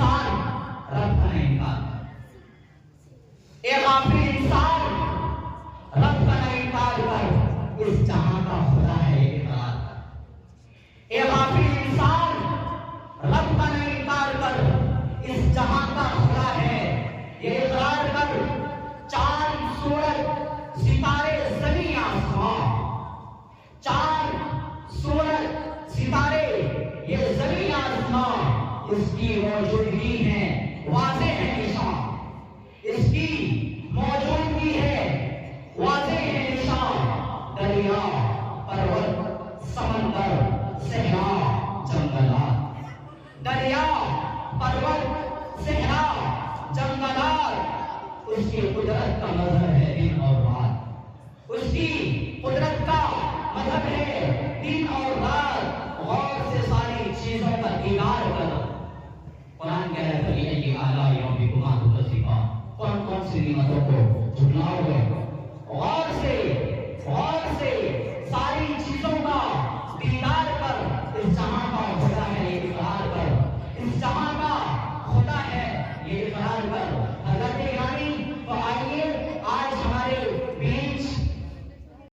انسان رب کا نہیں انکار کر، اے غافل انسان رب کا نہیں انکار کر، اس جہاں کا خدا ہے یہ اقرار کر، اے غافل انسان رب کا نہیں انکار کر، اس جہاں کا خدا ہے یہ اقرار کر۔ چاند سورج ستارے زمین آسمان، چاند سورج ستارے یہ زمین آسمان، اس کی موجودگی ہے واضح ہے نشان، اس کی موجودگی ہے واضح ہے نشان، دریا پروت سمندر صحرا جنگلات، دریا پروت صحرا جنگلات، اس کی قدرت کا مظہر ہے دن اور رات، اس کی قدرت کا مظہر ہے دن اور رات، غور سے ساری چیزوں کا دیدار کرو۔ قرآن کہہ رہا ہے فَبِأَيِّ آلَاءِ رَبِّكُمَا تُكَذِّبَانِ، کون کون سی نعمتوں کو جھٹلاؤ گے؟ غور سے ساری چیزوں کا دیدار کر، اس جہاں کا خدا ہے یہ اقرار کر، اس جہاں کا خدا ہے یہ اقرار کر۔ حضرت یعنی تو آئیے آج